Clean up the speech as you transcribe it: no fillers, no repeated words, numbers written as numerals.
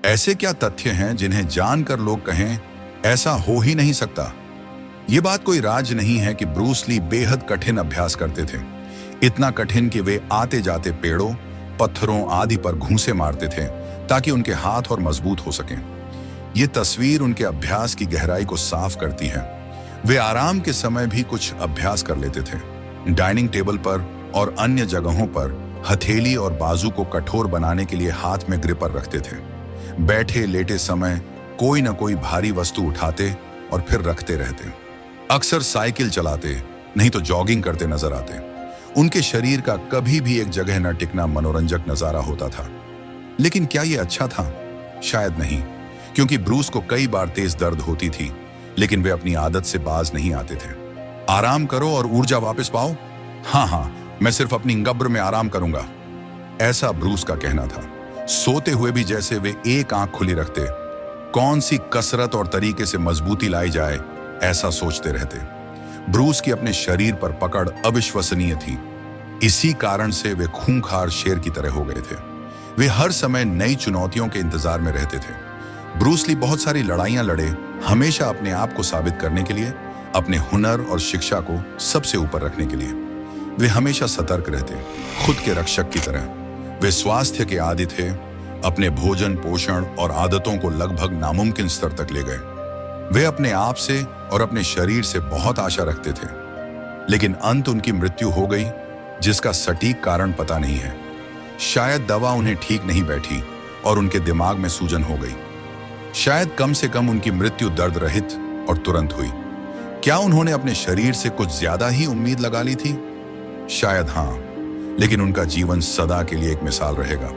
ऐसे क्या तथ्य हैं जिन्हें जानकर लोग कहें ऐसा हो ही नहीं सकता? ये बात कोई राज नहीं है कि ब्रूस ली बेहद कठिन अभ्यास करते थे, इतना कठिन कि वे आते जाते पेड़ों, पत्थरों आदि पर घूंसे मारते थे ताकि उनके हाथ और मजबूत हो सकें। ये तस्वीर उनके अभ्यास की गहराई को साफ करती है। वे आराम के समय भी कुछ अभ्यास कर लेते थे। डाइनिंग टेबल पर और अन्य जगहों पर हथेली और बाजू को कठोर बनाने के लिए हाथ में ग्रिपर रखते थे। बैठे लेटे समय कोई न कोई भारी वस्तु उठाते और फिर रखते रहते। अक्सर साइकिल चलाते, नहीं तो जॉगिंग करते नजर आते। उनके शरीर का कभी भी एक जगह न टिकना मनोरंजक नजारा होता था। लेकिन क्या यह अच्छा था? शायद नहीं, क्योंकि ब्रूस को कई बार तेज दर्द होती थी, लेकिन वे अपनी आदत से बाज नहीं आते थे। आराम करो और ऊर्जा वापस पाओ। हाँ, मैं सिर्फ अपनी कब्र में आराम करूंगा, ऐसा ब्रूस का कहना था। सोते हुए भी जैसे वे एक आंख खुली रखते, कौन सी कसरत और तरीके से मजबूती लाई जाए, ऐसा सोचते रहते। ब्रूस की अपने शरीर पर पकड़ अविश्वसनीय थी। इसी कारण से वे खूंखार शेर की तरह हो गए थे। वे हर समय नई चुनौतियों के इंतजार में रहते थे। ब्रूस ली बहुत सारी लड़ाइयां लड़े, हमेशा अपने आप को साबित करने के लिए, अपने हुनर और शिक्षा को सबसे ऊपर रखने के लिए। वे हमेशा सतर्क रहते, खुद के रक्षक की तरह। वे स्वास्थ्य के आदी थे, अपने भोजन, पोषण और आदतों को लगभग नामुमकिन स्तर तक ले गए। वे अपने आप से और अपने शरीर से बहुत आशा रखते थे, लेकिन अंत उनकी मृत्यु हो गई, जिसका सटीक कारण पता नहीं है। शायद दवा उन्हें ठीक नहीं बैठी और उनके दिमाग में सूजन हो गई। शायद कम से कम उनकी मृत्यु दर्द रहित और तुरंत हुई। क्या उन्होंने अपने शरीर से कुछ ज्यादा ही उम्मीद लगा ली थी? शायद हाँ, लेकिन उनका जीवन सदा के लिए एक मिसाल रहेगा।